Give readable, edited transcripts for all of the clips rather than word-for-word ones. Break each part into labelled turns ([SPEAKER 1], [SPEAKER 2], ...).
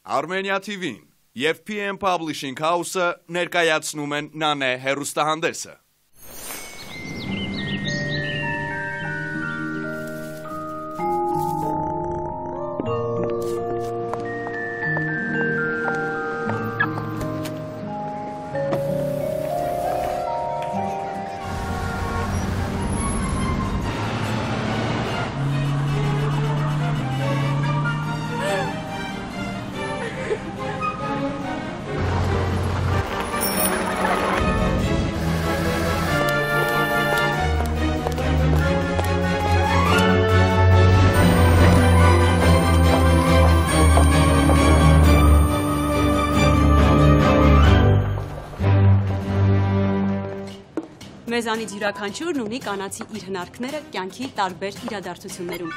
[SPEAKER 1] Armenia TV-ին և PM Publishing House-ը ներկայացնում են Նանե հեռուստահանդեսը։
[SPEAKER 2] Մեզանից յուրաքանչյուրն ունի կանացի իր հնարքները կյանքի տարբեր իրադարձություններում։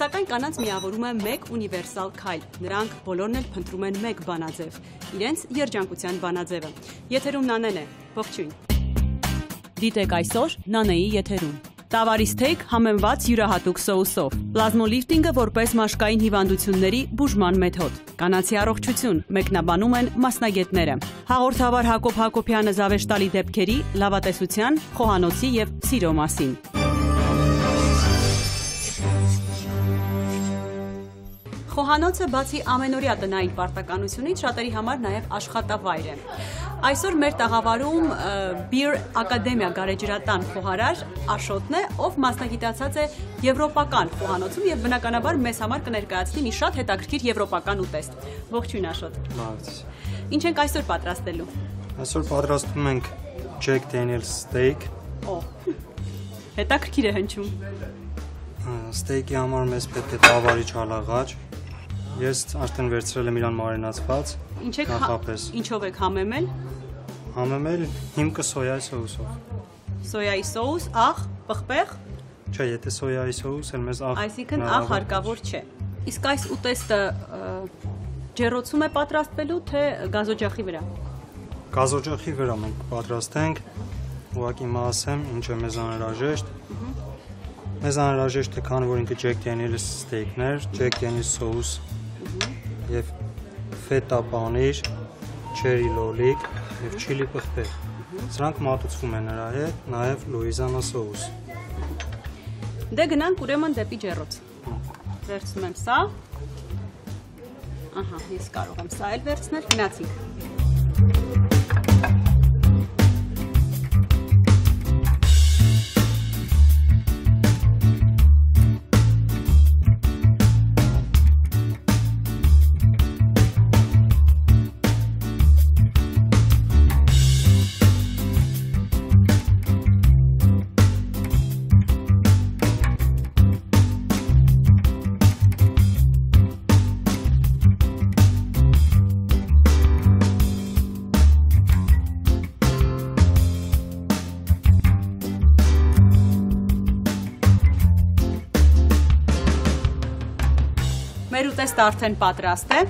[SPEAKER 2] Սակայն կանանց միավորում է մեկ ունիվերսալ քայլ։ Նրանք բոլորն էլ փնտրում են մեկ բանաձև, իրենց երջանկության բանաձևը։ Եթերում Նանեն է, ողջույն։ Դիտեք այսօր Նանեի եթերում։ Տավարիստեյք համեմված յուրահատուկ սոուսով, պլազմոլիֆտինգը որպես մաշկային հիվանդությունների բուժման մեթոդ, կանացի առողջություն, մեկնաբանում են մասնագետները, հաղորդավար Հակոբ Հակոբյանը զավեշտալի դեպքերի, լավատեսության, խոհանոցի և սիրո մասին։ Խոհանոցը բացի ամենօրյա տնային պարտականությունից շատերի համար նաև աշխատավայր է։ Այսօր մեր տաղավարում Beer Academia գարեջրատան խոհարար Աշոտն է, ով մասնագիտացած է եվրոպական խոհանոցում և բնականաբար մեզ համար կներկայացնի մի շատ հետաքրքիր եվրոպական ուտեստ։ Ողջույն Աշոտ։ Ինչ ենք այսօր պատրաստելու։
[SPEAKER 3] Այսօր պատրաստում ենք Jack Daniel's steak։
[SPEAKER 2] Հետաքրքիր է հնչում։
[SPEAKER 3] Ստեյքի համար մեզ պետք է տավարի չալաղաջ։ Ես արդեն վերցրել եմ իրան մարինացված։
[SPEAKER 2] Ինչով եք համեմել։
[SPEAKER 3] Համեմել հիմքը սոյայի սոուսով։
[SPEAKER 2] Սոյայի սոուս, աղ, պղպեղ։
[SPEAKER 3] Չէ, եթե սոյայի սոուս էլ մեզ աղ։
[SPEAKER 2] Այսինքն աղ հարկավոր չէ։ Իսկ այս ուտեստը ջեռոցում է պատրաստվելու, թե գազօջախի վրա։
[SPEAKER 3] Գազօջախի վրա մենք պատրաստենք, ուղղակի մասեմ, ինչ է մեզ անհրաժեշտ։ Մեզ անհրաժեշտ է, քանի որ ինքը Jack Daniel's steak-ն էր, Jack Daniel's սոուս և ֆետա պանիր, չերի լոլիկ և չիլի պղպեղ։ Սրանք մատուցվում են նրա հետ, նաև Լուիզիանա սոուս։
[SPEAKER 2] Դե գնանք ուրեմն դեպի ջեռոց։ Վերցնում եմ սա։ Ահա, ես կարող եմ սա էլ վերցնել, գնացինք։ Մեր ուտեստը արդեն պատրաստ է։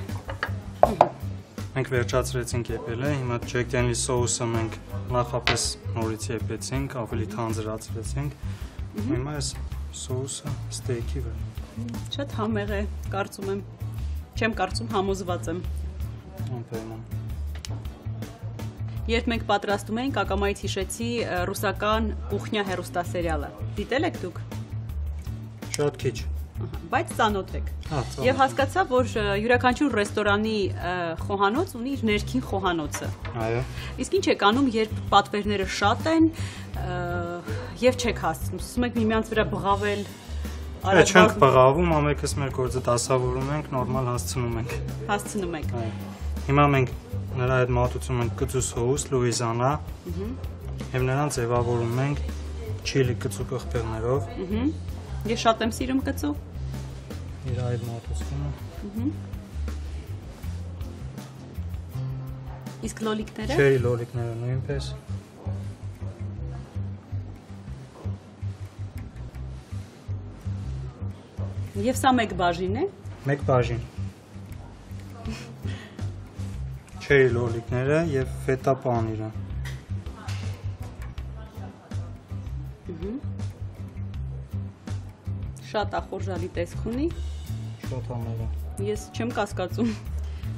[SPEAKER 3] Մենք վերջացրեցինք եփելը, հիմա Jack Daniel's սոուսը մենք նախապես նորից եփեցինք, ավելի թանձրացրեցինք։ Հիմա այս սոուսը ստեյքի վրա։
[SPEAKER 2] Շատ համեղ է, կարծում եմ։ Չեմ կարծում, համոզված եմ։ Երբ մենք պատրաստում էինք, ակամայից հիշեցի ռուսական կուխնյա հեռուստասերիալը։ Դիտել եք դուք։
[SPEAKER 3] Շատ քիչ։
[SPEAKER 2] Բայց ծանոթ եք։ Եվ հասկացա, որ յուրաքանչյուր ռեստորանի խոհանոց ունի իր ներքին խոհանոցը։
[SPEAKER 3] Այո։
[SPEAKER 2] Իսկ ինչ եք անում, երբ պատվերները շատ են եւ չեք հասցնում։ Սկսում եք միմյանց վրա բղավել։
[SPEAKER 3] Չենք բղավում, ամենքս մեր գործը դասավորում ենք, նորմալ հասցնում ենք։
[SPEAKER 2] Հասցնում եք։
[SPEAKER 3] Հիմա մենք նրա հետ մատուցում ենք կծու սոուս, Լուիզիանա, եւ նրան ձևավորում ենք չիլի կծու պղպեղներով։
[SPEAKER 2] Ես շատ եմ սիրում կծու։
[SPEAKER 3] Իր այդ մատուցումը։
[SPEAKER 2] Իսկ լոլիկները։
[SPEAKER 3] Չերի լոլիկները նույնպես։
[SPEAKER 2] Եվ սա մեկ բաժին է։
[SPEAKER 3] Մեկ բաժին։ Չերի լոլիկները և ֆետա պանիրը։
[SPEAKER 2] Շատ ախորժալի տեսք ունի։
[SPEAKER 3] Շատ համեղ է։
[SPEAKER 2] Ես չեմ կասկածում։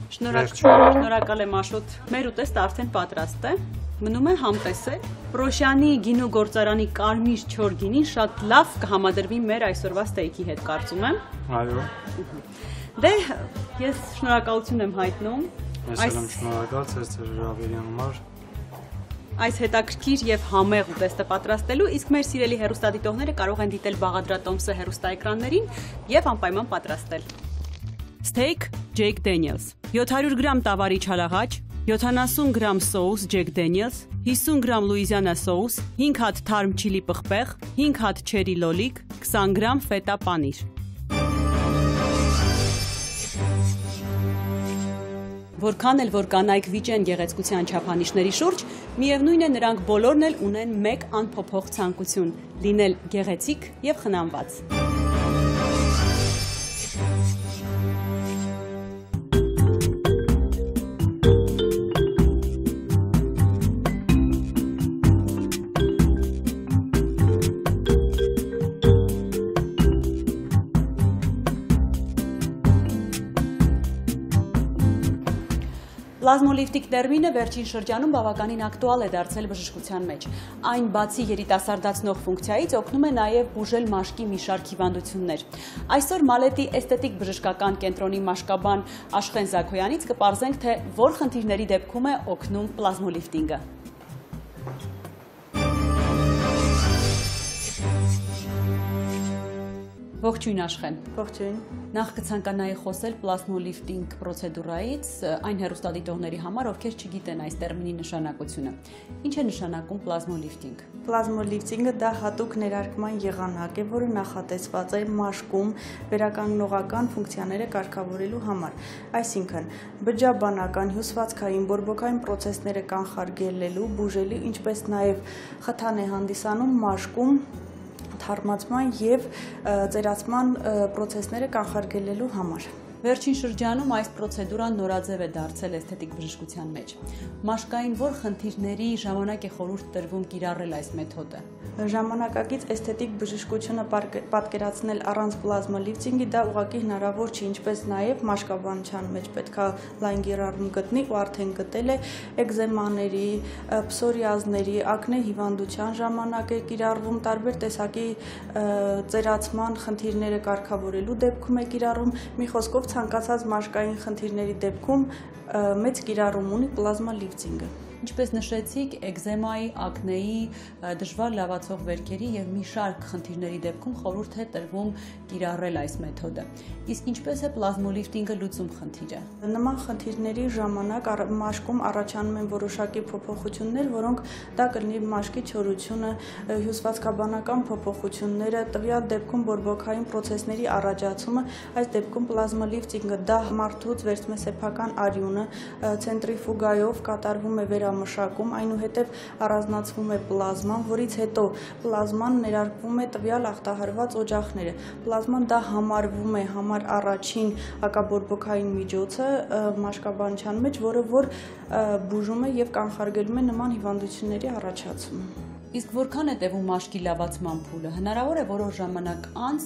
[SPEAKER 2] Շնորհակալ եմ Աշոտ, մեր ուտեստը արդեն պատրաստ է, մնում է համտեսել, Պրոշյանի գինու գործարանի կարմիր չոր գինին շատ լավ կհամադրվի մեր այսօրվա ստեյքի հետ, կարծում եմ։
[SPEAKER 3] Այո։
[SPEAKER 2] Դե, ես շնորհակալություն եմ հայտնում։
[SPEAKER 3] Ես եմ շնորհակալ ձեզ ձեր հրավերի համար։
[SPEAKER 2] Այս հետաքրքիր եւ համեղ ուտեստը պատրաստելու, իսկ մեր սիրելի հեռուստադիտողները կարող են դիտել Բաղադրատոմսը հեռուստաէկրաններին եւ անպայման պատրաստել։ Steak Jack Daniels 700 գրամ տավարի չարաղաջ, 70 գրամ սոուս Jack Daniels, 50 գրամ Լուիզիանա սոուս, 5 հատ թարմ չիլի պղպեղ, 5 հատ չերի լոլիկ, 20 գրամ ֆետա պանիր։ Որքան էլ որ կանայք վիճեն գեղեցկության չափանիշների շուրջ, միևնույն է նրանք բոլորն էլ ունեն մեկ անփոփոխ ցանկություն՝ լինել գեղեցիկ եւ խնամված։ Պլազմոլիֆտիկ տերմինը վերջին շրջանում բավականին ակտուալ է դարձել բժշկության մեջ։ Այն բացի երիտասարդացնող ֆունկցիայից օգնում է նաև բուժել մաշկի մի շարք հիվանդություններ։ Այսօր Մալետի էսթետիկ բժշկական կենտրոնի մաշկաբան Աշխեն Զաքոյանից կպարզենք, թե որ խնդիրների դեպքում է օգնում պլազմոլիֆտինգը։ Ողջույն Աշխեն։
[SPEAKER 4] Ողջույն։
[SPEAKER 2] Նախ կցանկանայի խոսել պլազմոլիֆտինգ պրոցեդուրայից այն հեռուստադիտողների համար, ովքեր չգիտեն այս տերմինի նշանակությունը։ Ինչ է նշանակում պլազմոլիֆտինգ։
[SPEAKER 4] Պլազմոլիֆտինգը դա հատուկ ներարկման եղանակ է, որը նախատեսված է մաշկում վերականգնողական ֆունկցիաները կարգավորելու համար։ Այսինքն, բջջաբանական, հյուսվածքային, բորբոքային պրոցեսները կանխարգելելու, բուժելու, ինչպես նաև խթան է հանդիսանում մաշկում թարմացման եւ ծերացման պրոցեսները կանխարգելելու համար։
[SPEAKER 2] Վերջին շրջանում այս պրոցեդուրան նորաձև է դարձել էսթետիկ բժշկության մեջ։ Մաշկային որ խնդիրների ժամանակ է խորհուրդ տրվում կիրառել այս մեթոդը։
[SPEAKER 4] Ժամանակակից էսթետիկ բժշկությունը պատկերացնել առանց պլազմոլիֆտինգի դա ուղղակի հնարավոր չի, ինչպես նաև մաշկաբանության մեջ պետք է լայն կիրառում գտնի ու արդեն գտել է էկզեմաների, փսորիազների, ակնե հիվանդության ժամանակ է կիրառվում, տարբեր տեսակի ծերացման խնդիրները կարգավորելու դեպքում է կիրառում, մի խոսքով ցանկացած մաշկային խնդիրների դեպքում մեծ կիրառում ունի պլազմոլիֆտինգը։
[SPEAKER 2] Ինչպես նշեցիք, էկզեմայի, ակնեի, դժվար լավացող վերքերի եւ մի շարք խնդիրների դեպքում խորհուրդ է տրվում կիրառել այս մեթոդը։ Իսկ ինչպես է պլազմոլիֆտինգը լուծում խնդիրը։
[SPEAKER 4] Նման խնդիրների ժամանակ մաշկում առաջանում են որոշակի փոփոխություններ, որոնք դա կլինի մաշկի չորությունը, հյուսվածքաբանական փոփոխությունները, տվյալ դեպքում բորբոքային պրոցեսների առաջացումը, այս դեպքում պլազմոլիֆտինգը դա մարդուց վերցնում է սեփական արյունը, ցենտրիֆուգայով կատարվում է մշակում, այնուհետև առանձնացվում է պլազման, որից հետո պլազման ներարկվում է տվյալ ախտահարված օջախները։ Պլազման դա համարվում է առաջին հակաբորբոքային միջոցը մաշկաբանության մեջ, որը որ բուժում է եւ կանխարգելում է նման հիվանդությունների առաջացումը։
[SPEAKER 2] Իսկ որքան է տևում մաշկի լավացման փուլը։ Հնարավոր է որոշ ժամանակ անց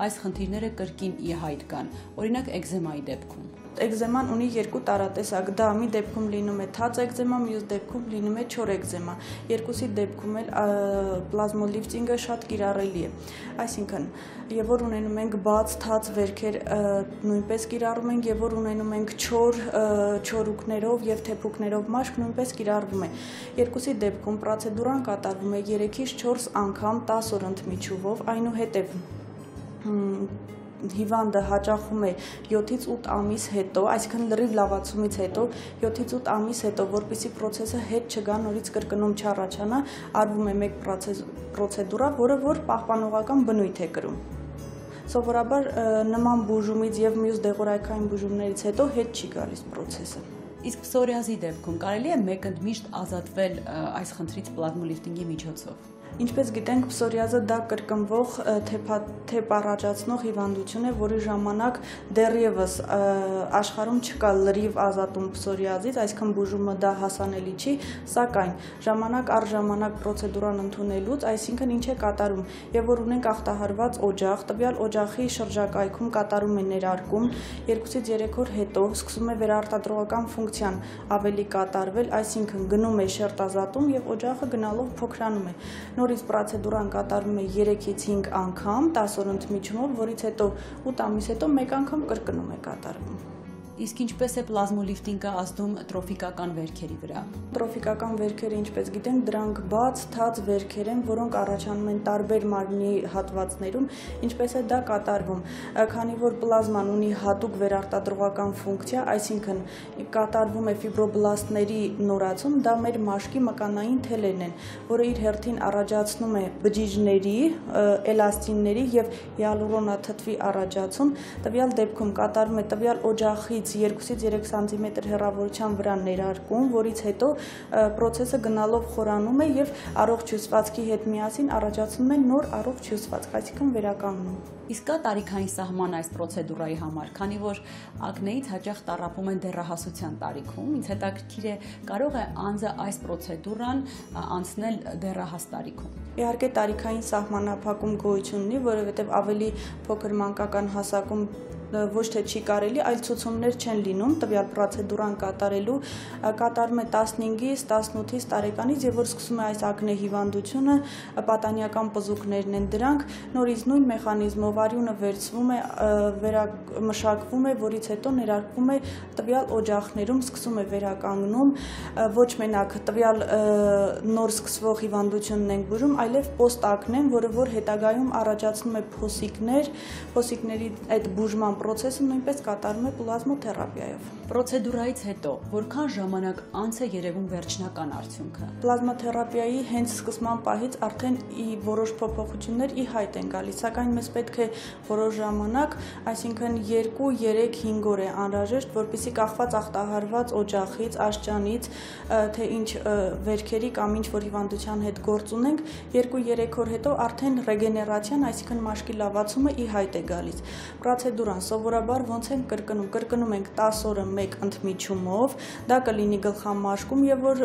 [SPEAKER 2] այս խնդիրները կրկին ի հայտ գան, օրինակ էկզեմայի դեպքում։
[SPEAKER 4] Էկզեման ունի երկու տարատեսակ, դա մի դեպքում լինում է թաց էկզեմա, մյուս դեպքում լինում է չոր էկզեմա։ Երկուսի դեպքում էլ պլազմոլիֆտինգը շատ կիրառելի է։ Այսինքն, եւ որ ունենում ենք բաց թաց վերքեր, նույնպես կիրառում ենք, եւ որ ունենում ենք չորուկներով եւ թեփուկներով մաշկ, նույնպես կիրառվում է։ Երկուսի դեպքում պրոցեդուրան կատարվում է 3-ից 4 անգամ 10 օր ընդմիջումով, այնուհետև հիվանդը հաճախում է 7-ից 8 ամիս հետո, այսինքն լրիվ լավացումից հետո, 7-ից 8 ամիս հետո, որպեսզի պրոցեսը հետ չգա, նորից կրկնում չառաջանա, արվում է մեկ պրոցեդուրա, որը որ պահպանողական բնույթ է կրում։ Սովորաբար նման բուժումից եւ մյուս դեղորայքային բուժումներից հետո հետ չի գալիս պրոցեսը։
[SPEAKER 2] Իսկ փսորիազի դեպքում կարելի է մեկընդմիշտ ազատվել այս խնդրից պլազմոլիֆտինգի միջոցով։
[SPEAKER 4] Ինչպես գիտենք, պսորիազը դա կրկնվող թեփ առաջացնող հիվանդություն է, որի ժամանակ դեռևս աշխարհում չկա լրիվ ազատում պսորիազից, այսինքն բուժումը դա հասանելի չի, սակայն ժամանակ առ ժամանակ պրոցեդուրան ընդունելուց, այսինքն ինչ է կատարում, եւ որ ունենք ախտահարված օջախ, տվյալ օջախի շրջակայքում կատարում է ներարկում, 2-ից 3 օր հետո սկսում է վերարտադրողական ֆունկցիան ավելի կատարվել, այսինքն գնում է շերտազատում եւ օջախը գնալով փոքրանում է։ Նորից պրոցեդուրան կատարվում է 3-ից 5 անգամ 10 օր ընդմիջումով, որից հետո 8 ամիս հետո մեկ անգամ կրկնում է կատարվում։
[SPEAKER 2] Իսկ ինչպես է պլազմոլիֆտինգը ազդում տրոֆիկական վերքերի վրա։
[SPEAKER 4] Տրոֆիկական վերքերը, ինչպես գիտենք, դրանք բաց, թաց վերքեր են, որոնք առաջանում են տարբեր մարմնի հատվածներում, ինչպես է դա կատարվում։ Քանի որ պլազման ունի հատուկ վերարտադրողական ֆունկցիա, այսինքն կատարվում է ֆիբրոբլաստների նորացում, դա մեր մաշկի մկանային թելերն են, որը իր հերթին առաջացնում է բջիջների, էլաստինների եւ հիալուրոնաթթվի առաջացում, տվյալ դեպքում կատարվում է տվյալ օջախից 2-ից 3 սանտիմետր հեռավորության վրա ներարկում, որից հետո պրոցեսը գնալով խորանում է եւ առողջ հյուսվածքի հետ միասին առաջացնում է նոր առողջ հյուսվածք, այսինքն վերականգնում։
[SPEAKER 2] Իսկ կա տարիքային սահման այս պրոցեդուրայի համար, քանի որ ակնեից հաճախ տառապում են դեռահասության տարիքում, ինձ հետաքրքիր է, կարող է անձը այս պրոցեդուրան անցնել դեռահաս տարիքում։
[SPEAKER 4] Իհարկե տարիքային սահմանափակում գոյություն ունի, որովհետև ավելի փոքր մանկական հասակում ոչ թե չի կարելի, այլ ցուցումներ չեն լինում տվյալ պրոցեդուրան կատարելու, կատարում է 15-ից 18-ից տարեկանից եւ որ սկսում է այս ակնե հիվանդությունը, պատանյական պզուկներն են դրանք, նորից նույն մեխանիզմով արյունը վերցվում է, մշակվում է, որից հետո ներարկվում է տվյալ օջախներում, սկսում է վերականգնում, ոչ մենակ տվյալ նոր սկսվող հիվանդությունն ենք բուժում, այլև պոստակնեն, որը որ հետագայում առաջացնում է փոսիկներ, փոսիկների այդ բուժման պրոցեսը նույնպես կատարվում է պլազմոթերապիայով։
[SPEAKER 2] Պրոցեդուրայից հետո որքան ժամանակ անց է երևում վերջնական արդյունքը։
[SPEAKER 4] Պլազմոթերապիայի հենց սկսման պահից արդեն որոշ փոփոխություններ ի հայտ են գալիս, սակայն մեզ պետք է որոշ ժամանակ, այսինքն 2-3-5 օր է անհրաժեշտ, որպեսզի կախված ախտահարված օջախից, աշճանից, թե ինչ վերքերի կամ ինչ որ հիվանդության հետ գործ ունենք, 2-3 օր հետո արդեն ռեգեներացիան, այսինքն մաշկի լավացումը ի հայտ է գալիս։ Պրոցեդուրան սովորաբար ոնց են կրկնում ենք 10 օրը մեկ ընդմիջումով, դա կլինի գլխամաշկում եւ որ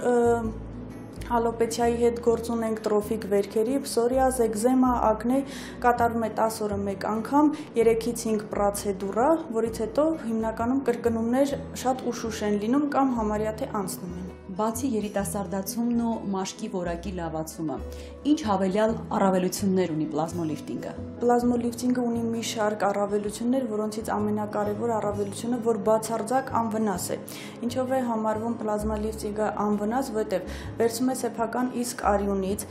[SPEAKER 4] ալոպեցիայի հետ գործ ունենք տրոֆիկ վերքերի, պսորիազ, էկզեմա, ակնե, կատարվում է 10 օրը մեկ անգամ, 3-ից 5 պրոցեդուրա, որից հետո հիմնականում կրկնումներ շատ ուշուշ են լինում կամ համարյա թե անցնում են։
[SPEAKER 2] Բացի երիտասարդացումն ու մաշկի որակի լավացումը, ինչ հավելյալ առավելություններ ունի պլազմոլիֆտինգը։
[SPEAKER 4] Պլազմոլիֆտինգը ունի մի շարք առավելություններ, որոնցից ամենակարևոր առավելությունը, որ բացարձակ անվնաս է։ Ինչով է համարվում պլազմոլիֆտինգը անվնաս, որովհետև վերցնում է սեփական իսկ արյունից,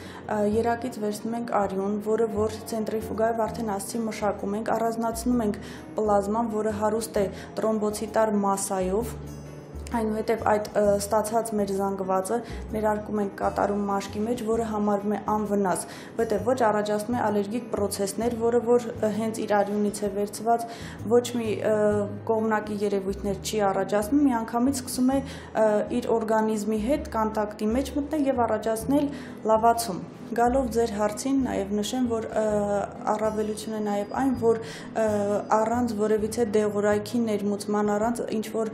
[SPEAKER 4] երակից վերցնում ենք արյուն, որը որ ցենտրիֆուգայով արդեն ասացի մշակում ենք, առանձնացնում ենք պլազման, որը հարուստ է տրոմբոցիտար մասսայով, այնուհետև այդ ստացած մեր զանգվածը ներարկում ենք կատարում մաշկի մեջ, որը համարվում է անվնաս, որտեղ ոչ առաջացնում է ալերգիկ պրոցեսներ, որը որ հենց իր արյունից է վերցված, ոչ մի կողմնակի երևույթներ չի առաջացնում, միանգամից սկսում է իր օրգանիզմի հետ կոնտակտի մեջ մտնել եւ առաջացնել լավացում։ Գալով ձեր հարցին, նաև նշեմ, որ առավելություն է նաև այն, որ առանց որևիցե դեղորայքի ներմուծման, առանց ինչ-որ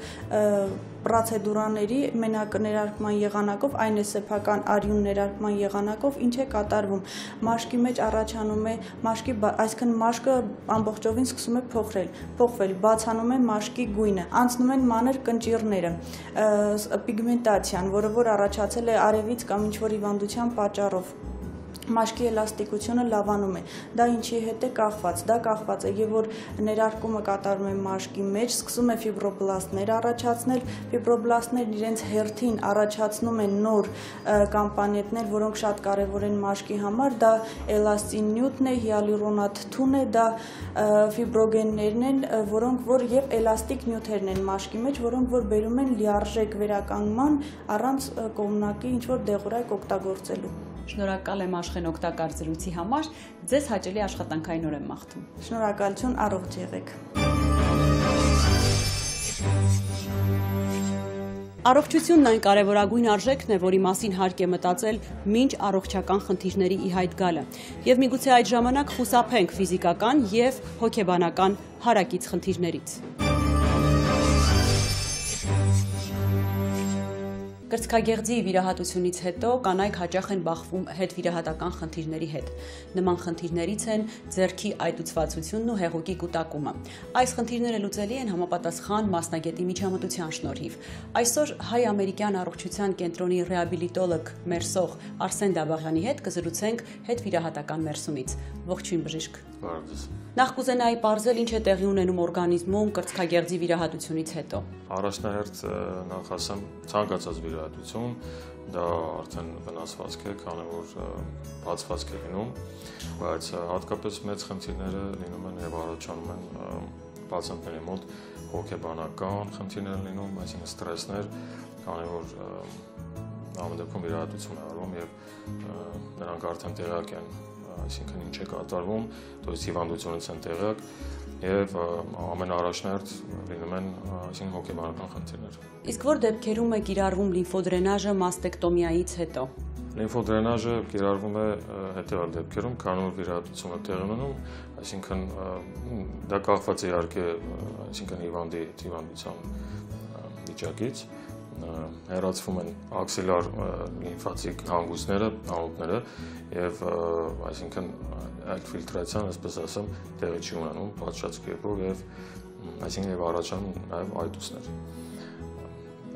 [SPEAKER 4] պրոցեդուրաների մենակ ներարկման եղանակով, այն է սեփական արյուն ներարկման եղանակով, ինչ է կատարվում։ Մաշկի մեջ առաջանում է մաշկի, այսինքն մաշկը ամբողջովին սկսում է փոխվել, բացանում է մաշկի գույնը, անցնում են մանր կնճիռները, պիգմենտացիան, որը որ առաջացել է արևից կամ ինչ-որ հիվանդության պատճառով։ Մաշկի էլաստիկությունը լավանում է, դա ինչի հետ է կախված, դա կախված է եւ որ ներարկումը կատարվում է մաշկի մեջ, սկսում է ֆիբրոբլաստներ առաջացնել, ֆիբրոբլաստներն իրենց հերթին առաջացնում են նոր կոմպոնենտներ, որոնք շատ կարեւոր են մաշկի համար, դա էլաստին նյութն է, հիալուրոնաթթուն է, դա ֆիբրոգեններն են, որոնք որ եւ էլաստիկ նյութերն են մաշկի մեջ, որոնք որ բերում են լիարժեք վերականգնման առանց կողմնակի ինչ որ դեղորայք օգտագործելու։
[SPEAKER 2] Շնորհակալ եմ Աշխեն օգտակար զրույցի համար, ձեզ հաճելի աշխատանքային օր եմ մաղթում։
[SPEAKER 4] Շնորհակալություն, առողջ եղեք։
[SPEAKER 2] Առողջությունն այն կարևորագույն արժեքն է, որի մասին հարկ է մտածել մինչ առողջական խնդիրների ի հայտ գալը, եւ միգուցե այդ ժամանակ խուսափենք ֆիզիկական եւ հոգեբանական հարակից խնդիրներից։ Կրծքագեղձի վիրահատությունից հետո կանայք հաճախ են բախվում հետվիրահատական խնդիրների հետ։ Նման խնդիրներից են ձեռքի այտուցվածությունն ու հեղուկի կուտակումը։ Այս խնդիրները լուծելի են համապատասխան մասնագետի միջամտության շնորհիվ։ Այսօր հայ-ամերիկյան առողջության կենտրոնի ռեաբիլիտոլոգ մերսող Արսեն Դաբաղյանի հետ կզրուցենք հետվիրահատական մերսումից։ Ողջույն բժիշկ։ Նախ կուզենայի պարզել ինչ է տեղի ունենում օրգանիզմում կրծքագեղձի վիրահատությունից հետո։
[SPEAKER 5] Առաջնահերթ նախ ասեմ ցանկացած վիրահատություն դա արդեն վնասվածք է, քանի որ բացվածք է լինում, բայց հատկապես մեծ խնդիրները լինում են եւ առաջանում են պացիենտների մոտ հոգեբանական խնդիրներ լինում, այսինքն ստրեսներ, քանի որ ամեն դեպքում վիրահատություն է արվում եւ նրանք արդեն տեղյակ են, այսինքն ինչ է կատարվում, դոյս հիվանդությունից են տեղյակ եւ ամենաառաջնահերթ լինում են այսինքն հոգեբանական խնդիրներ։
[SPEAKER 2] Իսկ որ դեպքերում է կիրառվում լիմֆոդրենաժը մաստեկտոմիայից հետո։
[SPEAKER 5] Լիմֆոդրենաժը կիրառվում է հետեւյալ դեպքերում, քանի որ վիրահատությունը տեղի ունենում, այսինքն դա կախված է իհարկե, այսինքն հիվանդության վիճակից, հեռացվում են աքսիլար լիմֆատիկ հանգույցները, անոթները եւ այսինքն այդ ֆիլտրացիան, այսպես ասեմ, տեղի չի ունենում պատշաճ կերպով եւ այսինքն եւ առաջանում նաեւ այտուցներ։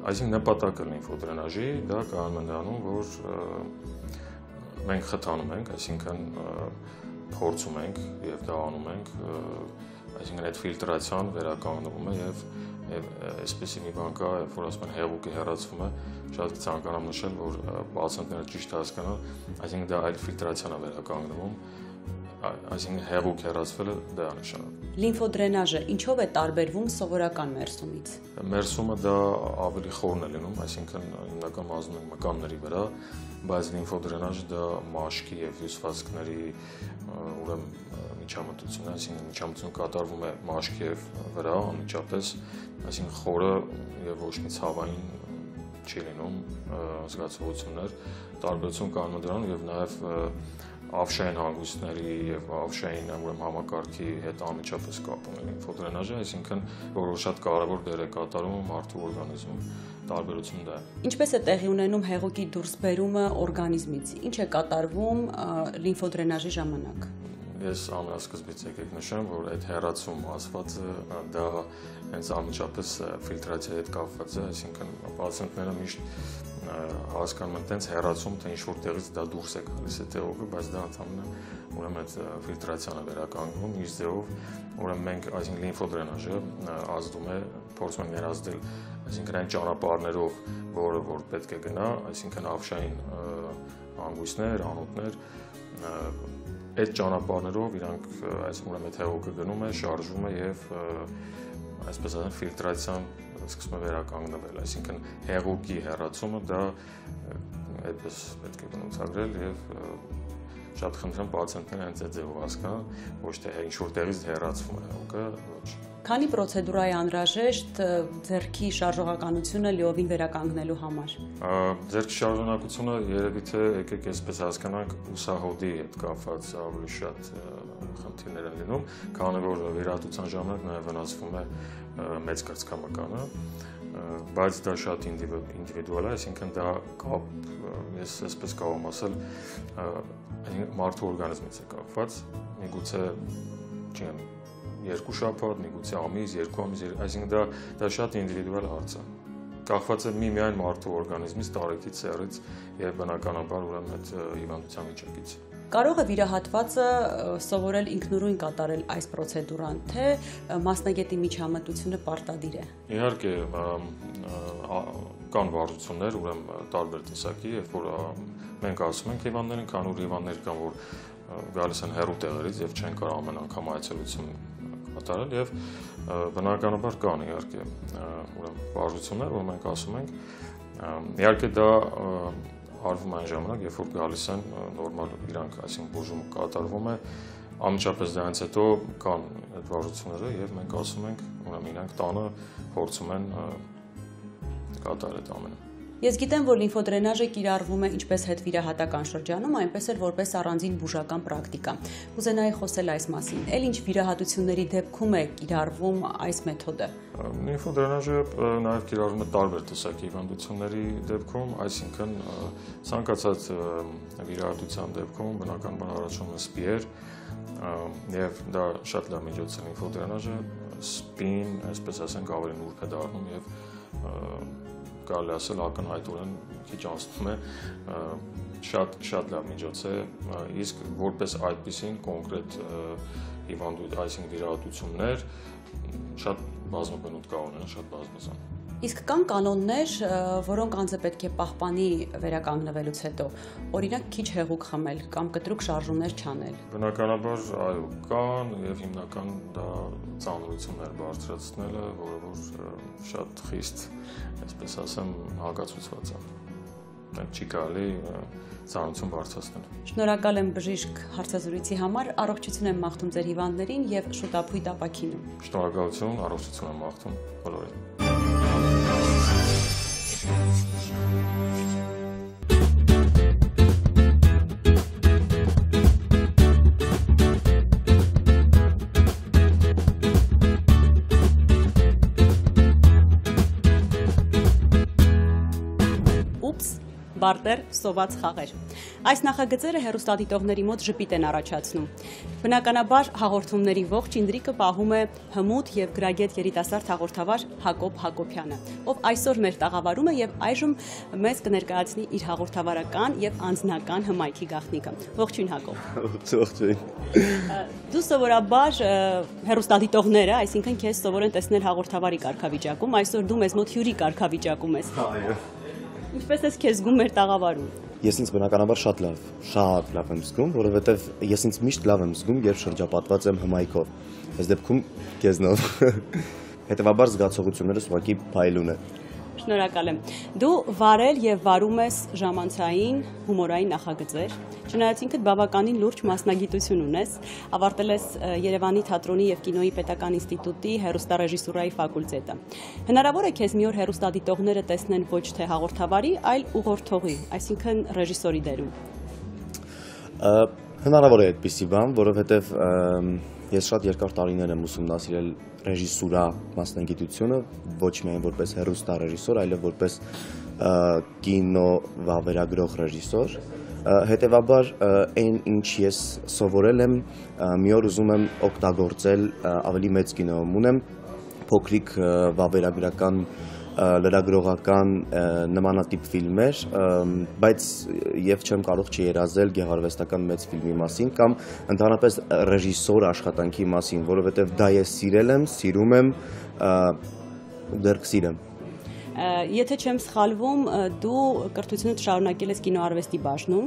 [SPEAKER 5] Այսինքն նպատակը լիմֆոդրենաժի դա կանում է նրանում, որ մենք խթանում ենք, այսինքն փորձում ենք եւ դա անում ենք, այսինքն այդ ֆիլտրացիան վերականգնվում է եւ այսպեսի մի բան կա, որ ասում են հեղուկը հեռացվում է, շատ ցանկանամ նշել, որ պացիենտները ճիշտ հասկանան, այսինքն դա այլ ֆիլտրացիան է վերականգնվում, այսինքն հեղուկ հեռացվելը դա է նշանակում։
[SPEAKER 2] Լիմֆոդրենաժը ինչով է տարբերվում սովորական մերսումից։
[SPEAKER 5] Մերսումը դա ավելի խորն է լինում, այսինքն հիմնական ազդում են մկանների վրա, բայց լիմֆոդրենաժը դա մաշկի եւ հյուսվածքների ուրեմն միջամտություն, այսինքն միջամտություն կատարվում է մաշկի եւ վրա անմիջապես, այսինքն խորը եւ ոչ մի ցավային չի լինում զգացողություններ, տարբերություն կանում դրան եւ նաեւ ավշային հանգույցների եւ ավշային համակարգի հետ անմիջապես կապ ունի լիմֆոդրենաժը, այսինքն որ շատ կարեւոր դեր է կատարում մարդու օրգանիզմում, տարբերությունը դա է։
[SPEAKER 2] Ինչպես է տեղի ունենում հեղուկի դուրսբերումը օրգանիզմից։ Ինչ է կատարվում լիմֆոդրենաժի ժամանակ։
[SPEAKER 5] Ես ամենասկզբից եկեք նշեմ, որ այդ հեռացում ասվածը դա հենց անմիջապես ֆիլտրացիայի հետ կապված է, այսինքն պացիենտները միշտ հասկանում են տենց հեռացում, թե ինչ-որ տեղից դա դուրս է գալիս է տեղոքը, բայց դա ընդհանրապես ուրեմն այդ ֆիլտրացիան է վերականգնվում իր ձևով, ուրեմն մենք այսինքն լիմֆոդրենաժը ազդում է, փորձում ենք ներազդել, այսինքն այն ճանապարհներով, որ պետք է գնա, այսինքն ավշային հանգույցներ, անոթներ, այդ ճանապարհներով իրանք այսինքն այդ հեղուկը գնում է, շարժվում է եւ այսպես ասած ֆիլտրացիան սկսում է վերականգնվել, այսինքն հեղուկի հեռացումը դա այդպես պետք է բնութագրել եւ շատ խնդրեմ պացիենտները հենց այդ ձևով հասկանան, ոչ թե ինչ-որ տեղից հեռացվում է հեղուկը, ոչ։
[SPEAKER 2] Քանի պրոցեդուրա է անհրաժեշտ ձեռքի շարժողականությունը լիովին վերականգնելու համար։
[SPEAKER 5] Ձեռքի շարժողականությունը երևի թե եկեք այսպես հասկանանք ուսահոդի հետ կապված ավելի շատ խնդիրներ են լինում, քանի որ վիրահատության ժամանակ նաև վնասվում է մեծ կրծքամկանը, բայց դա շատ ինդիվիդուալ է, այսինքն դա կապ, ես այսպես կարող եմ ասել, մարդու օրգանիզմից է կապված, միգուցե չեմ երկու շաբաթ, միգուցե ամիս, երկու ամիս, այսինքն դա շատ ինդիվիդուալ հարց է։ Կախված է միայն մարդու օրգանիզմից, տարիքից, սեռից եւ բնականաբար ուրեմն այդ հիվանդության վիճակից։
[SPEAKER 2] Կարող է վիրահատվածը սովորել ինքնուրույն կատարել այս պրոցեդուրան, թե մասնագետի միջամտությունը պարտադիր է։
[SPEAKER 5] Իհարկե կան վարժություններ, ուրեմն տարբեր տեսակի, երբ որ մենք ասում ենք հիվանդներին, քան որ հիվանդներ կան, որ գալիս են հեռու տեղերից եւ չեն կարող ամեն անգամ այցելություն կատարել եւ բնականաբար կան իհարկե ուրեմն վարժություններ, որ մենք ասում ենք, իհարկե դա արվում այն ժամանակ, երբ որ գալիս են նորմալ իրանք, այսինքն բուժումը կատարվում է, անմիջապես դրանից հետո կան այդ վարժությունները եւ մենք ասում ենք, ուրեմն իրանք տանը փորձում են կատարել այդ ամենը։
[SPEAKER 2] Ես գիտեմ, որ լիմֆոդրենաժը կիրառվում է ինչպես հետվիրահատական շրջանում, այնպես էլ որպես առանձին բուժական պրակտիկա։ Կուզենայի խոսել այս մասին։ Էլ ինչ վիրահատությունների դեպքում է կիրառվում այս մեթոդը։
[SPEAKER 5] Լիմֆոդրենաժը նաև կիրառվում է տարբեր տեսակի հիվանդությունների դեպքում, այսինքն ցանկացած վիրահատության դեպքում բնականաբար առաջանում է սպիեր, եւ դա շատ լավ միջոց է լիմֆոդրենաժը, սպին, այսպես ասենք, ավելի նուրբ է դառնում եւ կարելի ասել ակնհայտորեն քիչ անցնում է, շատ լավ միջոց է, իսկ որպես այդպիսին կոնկրետ այսինքն վիրահատություններ շատ բազմաբնույթ կարող են, շատ բազմազան։
[SPEAKER 2] Իսկ կան կանոններ, որոնք անձը պետք է պահպանի վերականգնվելուց հետո, օրինակ քիչ հեղուկ խմել կամ կտրուկ շարժումներ չանել։
[SPEAKER 5] Բնականաբար, այո, կան եւ հիմնական դա ծանրություններ բարձրացնելը, որը որ շատ խիստ, այսպես ասեմ, հակացուցված է։ Չի կարելի ծանրություն բարձրացնել։
[SPEAKER 2] Շնորհակալ եմ բժիշկ հարցազրույցի համար, առողջություն եմ մաղթում ձեր հիվանդներին եւ շուտապույտ ապաքինում։
[SPEAKER 5] Շնորհակալություն, առողջություն եմ մաղթում բոլորին։
[SPEAKER 2] Բարտեր, սոված խաղեր։ Այս նախագծերը հեռուստադիտողների մոտ ժպիտ են առաջացնում։ Բնականաբար հաղորդումների ողջ ինձրիկը պահում է հմուտ եւ գրագետ երիտասարդ հաղորդավար Հակոբ Հակոբյանը, ով այսօր մեր տաղավարում է եւ այժմ մեզ կներկայացնի իր հաղորդավարական եւ անձնական հմայքի գաղտնիքը։ Ողջույն Հակոբ։
[SPEAKER 6] Ողջույն։
[SPEAKER 2] Դու սովորաբար հեռուստադիտողները, այսինքն քեզ սովոր են տեսնել հաղորդավարի կարգավիճակում, այսօր դու մեզ մոտ հյուրի կարգավիճակում ես։
[SPEAKER 6] Այո։
[SPEAKER 2] Ինչպես ես քեզ զգում մեր տաղավարում։
[SPEAKER 6] Ես ինձ բնականաբար շատ լավ եմ զգում, որովհետև ես ինձ միշտ լավ եմ զգում, երբ շրջապատված եմ հմայքով։ Այս դեպքում քեզնով։ Հետևաբար զգացողություններս ուղղակի փայլուն են։
[SPEAKER 2] Շնորհակալ եմ։ Դու վարել եւ վարում ես ժամանցային հումորային նախագծեր, չնայած ինքդ բավականին լուրջ մասնագիտություն ունես, ավարտել ես Երևանի թատրոնի եւ կինոյի պետական ինստիտուտի հեռուստառեժիսուրայի ֆակուլտետը։ Հնարավոր է քեզ մի օր հեռուստադիտողները տեսնեն ոչ թե հաղորդավարի, այլ ուղղորդողի, այսինքն ռեժիսորի դերում։
[SPEAKER 6] Հնարավոր է այդպիսի բան, որովհետև ես շատ երկար տարիներ եմ ուսումնասիրել ռեժիսուրա մասնագիտությունը, ոչ միայն որպես հեռուստառեժիսոր, այլև որպես կինո վավերագրող ռեժիսոր։ Հետևաբար այն ինչ ես սովորել եմ, մի օր ուզում եմ օգտագործել ավելի մեծ կինոյում ունեմ փոքրիկ վավերագրական լրագրողական նմանատիպ ֆիլմեր, բայց եւ չեմ կարող չերազել գեղարվեստական մեծ ֆիլմի մասին կամ ընդհանրապես ռեժիսոր աշխատանքի մասին, որովհետեւ դա ես սիրել եմ, սիրում եմ ու դեռ կսիրեմ։
[SPEAKER 2] Եթե չեմ սխալվում, դու կրթությունդ շարունակել ես կինոարվեստի բաժնում,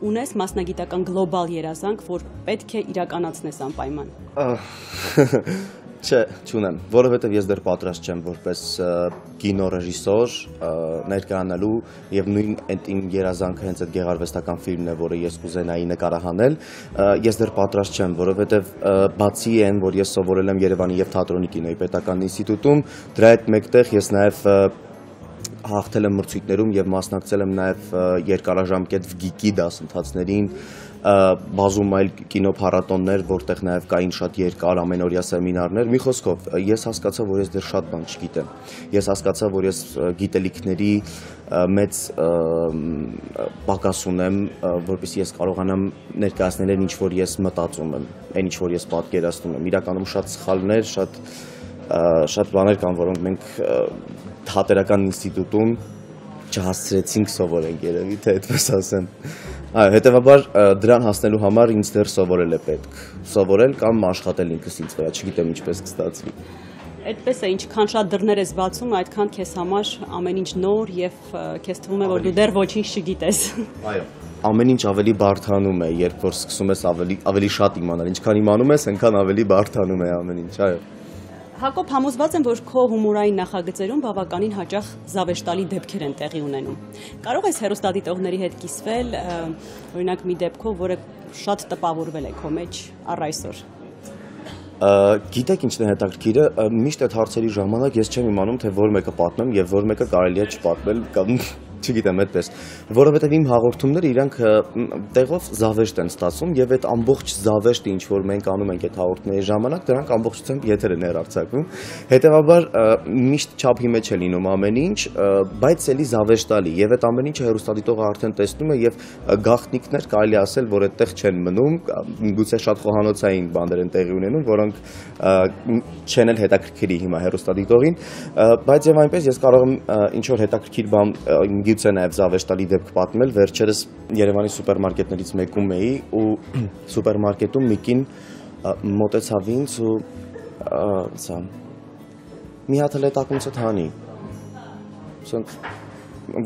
[SPEAKER 2] ունես մասնագիտական գլոբալ երազանք, որ պետք է իրականացնես անպայման։
[SPEAKER 6] Չէ, չունեմ, որովհետև ես դեռ պատրաստ չեմ որպես կինոռեժիսոր ներկայանալու եւ նույն այդ իմ երազանքը հենց այդ գեղարվեստական ֆիլմն է, որը ես կուզենայի նկարահանել, ես դեռ պատրաստ չեմ, որովհետև բացի այն, որ ես սովորել եմ Երևանի եւ թատրոնի կինոյի պետական ինստիտուտում, դրա հետ մեկտեղ ես նաեւ հաղթել եմ մրցույթներում եւ մասնակցել եմ նաեւ երկարաժամկետ վգիկի դասընթացներին, բազում այլ կինոփառատոններ, որտեղ նաև կային շատ երկար ամենօրյա սեմինարներ։ Մի խոսքով, ես հասկացա, որ ես դեռ շատ բան չգիտեմ։ Ես հասկացա, որ ես գիտելիքների մեծ պակաս ունեմ, որպեսզի ես կարողանամ ներկայացնել այն ինչ որ ես մտածում եմ, այն ինչ որ ես պատկերացնում եմ։ Իրականում շատ սխալներ, շատ բաներ կան, որոնք մենք թատերական ինստիտուտում չհասցրեցինք սովորենք, երևի թե այդպես ասեմ։ Հետևաբար դրան հասնելու համար ինձ դեռ սովորել է պետք։ Սովորել կամ աշխատել ինքս ինձ վրա, չգիտեմ ինչպես կստացվի։
[SPEAKER 2] Այդպես է, ինչքան շատ դռներ ես բացում, այդքան քեզ համար ամեն ինչ նոր եւ քեզ թվում է, որ դու դեռ ոչինչ չգիտես։
[SPEAKER 6] Այո։ Ամեն ինչ ավելի բարդանում է, երբ որ սկսում ես ավելի շատ իմանալ։ Ինչքան իմանում ես, այնքան ավելի բարդանում է ամեն ինչ, այո։
[SPEAKER 2] Հակոբ, համոզված եմ, որ քո հումորային նախագծերում բավականին հաճախ զավեշտալի դեպքեր են տեղի ունենում։ Կարող ես հեռուստադիտողների հետ կիսվել, օրինակ մի դեպքով, որը շատ տպավորվել է քո մեջ առ այսօր։
[SPEAKER 6] Գիտեք ինչն է հետաքրքիրը, միշտ այդ հարցերի ժամանակ ես չեմ իմանում, թե որ մեկը պատմեմ եւ որ մեկը կարելի է չպատմել կամ չգիտեմ այդպես, որովհետև իմ հաղորդումները իրանք տեղով զավեշտ են ստացվում եւ այդ ամբողջ զավեշտը ինչ որ մենք անում ենք այդ հաղորդումների ժամանակ, դրանք ամբողջությամբ եթեր են հեռարձակվում։ Հետևաբար միշտ չափի մեջ է լինում ամեն ինչ, բայց էլի զավեշտալի եւ այդ ամեն ինչը հեռուստադիտողը արդեն տեսնում է եւ գաղտնիքներ կարելի ասել, որ այդտեղ չեն մնում, գուցե շատ խոհանոցային բաներ են տեղի ունենում, որոնք չեն էլ հետաքրքրի հիմա հեռուստադիտողին, բայց եւ այնպես ես կարող եմ ինչ որ հետաքրքիր բան գուցե նաև զավեշտալի դեպք պատմել, վերջերս Երևանի սուպերմարկետներից մեկում էի ու սուպերմարկետում մի կին մոտեցավ ինձ ու մի հատ լետակունցը թանի,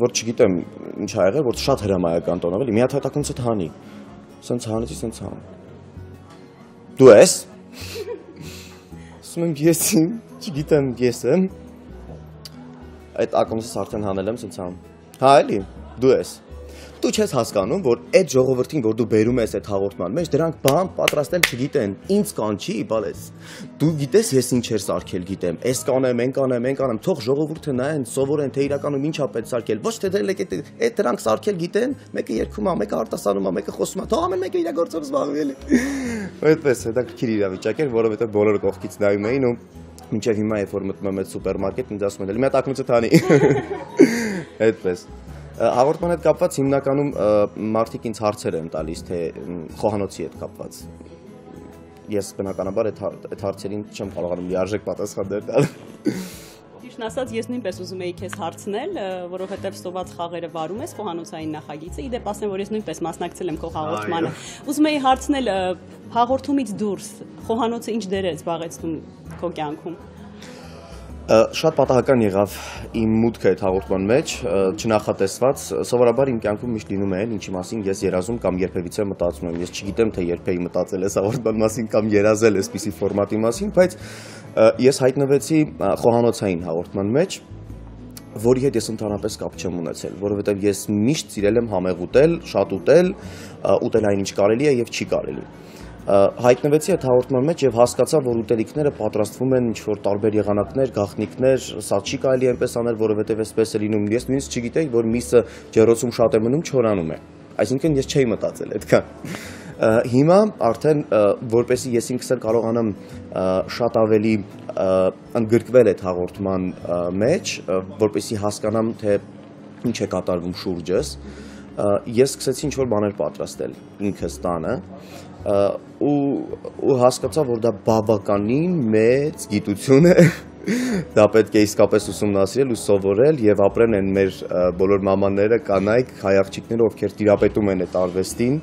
[SPEAKER 6] որ չգիտեմ ինչ ա եղել, որ շատ հրամայական տոնով էլի, մի հատ լետակունցը թանի, սենց հանեցի, սենց հան, դու ես, ասում եմ ես չգիտեմ ես եմ, այդ ակումսս արդեն հանել եմ, սենց հան, հա էլի, դու ես, դու չես հասկանում, որ այդ ժողովրդին, որ դու բերում ես այդ հաղորդման մեջ, դրանք բան պատրաստել չգիտեն, ինձ կանչի, բալես, դու գիտես ես ինչ էր սարքել գիտեմ, ես կանեմ, են կանեմ, թող ժողովուրդը նայեն, սովորեն, թե իրականում ինչ ա պետք սարքել, ոչ թե այդ դրանք սարքել գիտեն, մեկը երգում ա, մեկը արտասանում ա, մեկը խոսում ա, թող ամեն մեկը իր գործով զբաղվի էլի։ Այդպես հետաքրքիր իրավիճակ էր, որովհետև բոլորը կողքից նայում էին ու մինչև հիմա երբ որ մտնում եմ այդ սուպերմարկետ, ինձ ասում են, «Էլի մի հատ ակնոցը թանի»։ Այդպես։ Հաղորդման հետ կապված հիմնականում մարդիկ ինձ հարցեր են տալիս, թե խոհանոցի հետ կապված։ Ես բնականաբար այդ հարցերին չեմ կարողանում լիարժեք պատասխաններ տալ։
[SPEAKER 2] Ճիշտն ասած, ես նույնպես ուզում էի քեզ հարցնել, որովհետև սոված խաղերը վարում ես խոհանոցային նախագիծը, իդեպ ասեմ, որ ես նույնպես մասնակցել եմ քո հաղորդմանը։ Ուզում էի հարցնել հաղորդումից դուրս խոհանոցը ինչ դեր է զբաղեցնում քո կյանքում։
[SPEAKER 6] Շատ պատահական եղավ իմ մուտքը այդ հաղորդման մեջ, չնախատեսված, սովորաբար իմ կյանքում միշտ լինում է, ինչի մասին ես երազում կամ երբևիցե մտածում եմ, ես չգիտեմ, թե երբեի մտածել ես հաղորդման մասին կամ երազել այսպիսի ֆորմատի մասին, բայց ես հայտնվեցի խոհանոցային հաղորդման մեջ, որի հետ ես ընդհանրապես կապ չեմ ունեցել, որովհետև ես միշտ սիրել եմ համեղ ուտել, շատ ուտել, ուտել այն ինչ կարելի է եւ չի կարելի։ Հայտնվեցի այդ հաղորդման մեջ եւ հասկացա, որ ուտելիքները պատրաստվում են ինչ-որ տարբեր եղանակներ, գաղտնիքներ, սա չի կարելի այնպես անել, որովհետեւ այսպես է լինում։ Ես նույնիսկ չգիտեի, որ միսը ջեռոցում շատ է մնում, չորանում է։ Այսինքն ես չէի մտածել այդքան։ Հիմա արդեն որպեսզի ես ինքս էլ կարողանամ շատ ավելի ընդգրկվել այդ հաղորդման մեջ, որպեսզի հասկանամ, թե ինչ է կատարվում շուրջս, ես սկսեցի ինչ-որ բաներ պատրաստել ինքս տանը ու հասկացա, որ դա բավականին մեծ գիտություն է, դա պետք է իսկապես ուսումնասիրել ու սովորել եւ ապրեն են մեր բոլոր մամաները, կանայք, հայ աղջիկները, ովքեր տիրապետում են այդ արվեստին,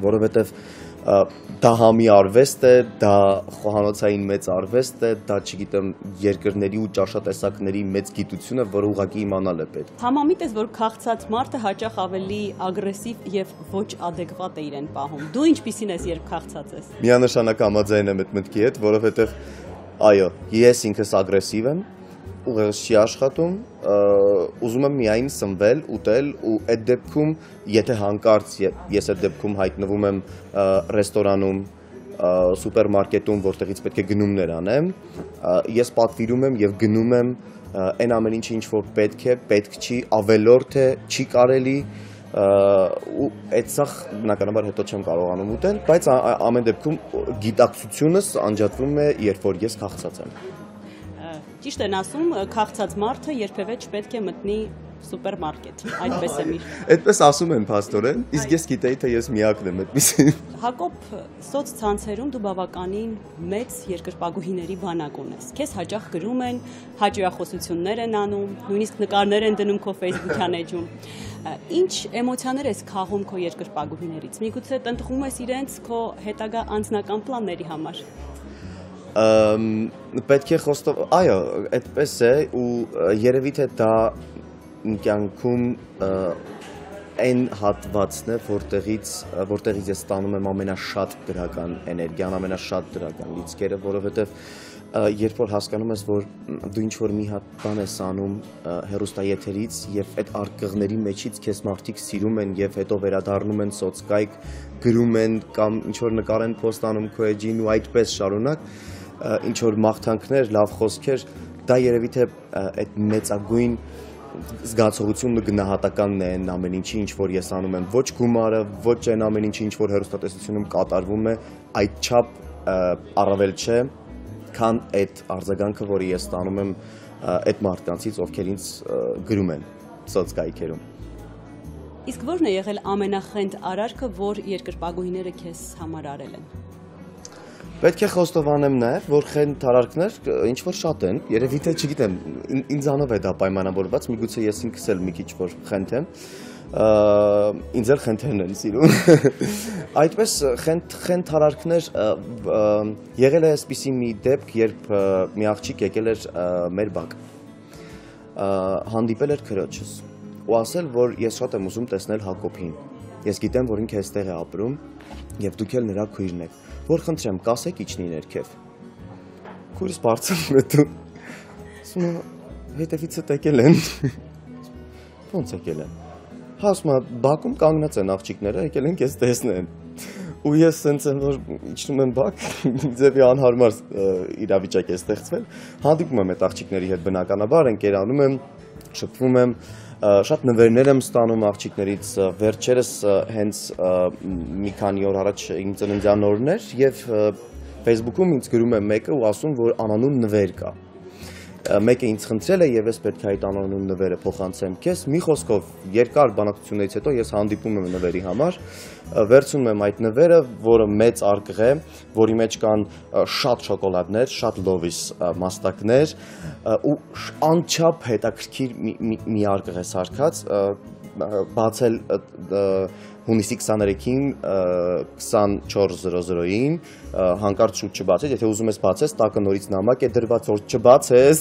[SPEAKER 6] որովհետեւ դա համի արվեստ է, դա խոհանոցային մեծ արվեստ է, դա չգիտեմ երկրների ու ճաշատեսակների մեծ գիտություն է, որը ուղղակի իմանալ է պետք։
[SPEAKER 2] Համամիտ ես, որ քաղցած մարդը հաճախ ավելի ագրեսիվ եւ ոչ ադեկվատ է իրեն պահում։ Դու ինչպիսին ես, երբ քաղցած ես։
[SPEAKER 6] Միանշանակ համաձայն եմ այդ մտքի հետ, որովհետեւ այո, ես ինքս ագրեսիվ եմ, ուղեղս չի աշխատում, ուզում եմ միայն սնվել, ուտել ու այդ դեպքում, եթե հանկարծ ես այդ դեպքում հայտնվում եմ ռեստորանում, սուպերմարկետում, որտեղից պետք է գնումներ անեմ, ես պատվիրում եմ եւ գնում եմ այն ամեն ինչը ինչ որ պետք է, պետք չի, ավելորդ է, չի կարելի ու այդ սախ բնականաբար հետո չեմ կարողանում ուտել, բայց ամեն դեպքում գիտակցությունս անջատվում է, երբ որ ես քաղցած եմ։
[SPEAKER 2] Ճիշտ են ասում, քաղցած մարդը երբևէ չպետք է մտնի սուպերմարկետ, այդպես է միշտ։
[SPEAKER 6] Այդպես ասում են փաստորեն, իսկ ես գիտեի, թե ես միակն եմ այդպեսին։
[SPEAKER 2] Հակոբ, սոցցանցերում դու բավականին մեծ երկրպագուհիների բանակ ունես։ Քեզ հաճախ գրում են, հաճախոսություններ են անում, նույնիսկ նկարներ են դնում քո Facebook-յան էջում։ Ինչ էմոցիաներ ես քաղում քո երկրպագուհիներից։ Միգուցե տնտղում ես իրենց քո հետագա անձնական պլանների համար։
[SPEAKER 6] Պետք է խոստով, այո, այդպես է ու երևի թե դա կյանքում այն հատվածն է, որտեղից ես ստանում եմ ամենաշատ դրական էներգիան, ամենաշատ դրական լիցքերը, որովհետև երբ որ հասկանում ես, որ դու ինչ-որ մի հատ բան ես անում հեռուստաեթերից և այդ արկղների մեջից քեզ մարդիկ սիրում են և հետո վերադառնում են սոցկայք, գրում են կամ ինչ-որ նկար են պոստանում քո էջին ու այդպես շարունակ, ինչ-որ մաղթանքներ, լավ խոսքեր, դա երևի թե այդ մեծագույն զգացողությունն ու գնահատականն է այն ամեն ինչի, ինչ որ ես անում եմ, ոչ գումարը, ոչ այն ամեն ինչի, ինչ որ հեռուստատեսությունում կատարվում է, այդչափ առավել չէ, քան այդ արձագանքը, որը ես ստանում եմ այդ մարդկանցից, ովքեր ինձ գրում են սոցկայքերում։
[SPEAKER 2] Իսկ ո՞րն է եղել ամենախենթ արարքը, որ երկրպագուհիները քեզ համար արել են։
[SPEAKER 6] Պետք է խոստովանեմ նաև, որ խենթ արարքներ ինչ որ շատ են, երևի թե չգիտեմ, ինձանով է դա պայմանավորված, միգուցե ես ինքս էլ մի քիչ որ խենթ եմ, ինձ էլ խենթերն են սիրում։ Այդպես խենթ արարքներ եղել է այսպիսի մի դեպք, երբ մի աղջիկ եկել էր մեր բակ, հանդիպել էր քրոջս ու ասել, որ ես շատ եմ ուզում տեսնել Հակոբին, ես գիտեմ, որ ինքը այստեղ է ապրում և դուք էլ նրա քույրն եք, որ խնդրեմ, կասեք իջնի ներքև։ Քույրս բարձրանում է դու, ասում է, հետևիցդ եկել են։ Ոնց եկել են։ Ասում է, բակում կանգնած են աղջիկները, եկել են քեզ տեսնեն։ Ու ես սենց եմ, որ իջնում եմ բակ, ձևի անհարմար իրավիճակ է ստեղծվել, հանդիպում եմ այդ աղջիկների հետ բնականաբար, ընկերանում եմ, շփվում եմ, շատ նվերներ եմ ստանում աղջիկներից, վերջերս հենց մի քանի օր առաջ իմ ծննդյան օրն էր և Facebook-ում ինձ գրում է մեկը ու ասում, որ անանուն նվեր կա։ Մեկը ինձ խնդրել է և ես պետք է այդ անանուն նվերը փոխանցեմ քեզ, մի խոսքով երկար բանակցություններից հետո ես հանդիպում եմ նվերի համար, վերցնում եմ այդ նվերը, որը մեծ արկղ է, որի մեջ կան շատ շոկոլադներ, շատ լովիս մաստակներ ու անչափ հետաքրքիր մի արկղ է սարքած, բացել հունիսի 23-ին 24:00-ին հանկարծ շուտ չբացես, եթե ուզում ես բացես, տակը նորից նամակ է դրված, որ չբացես,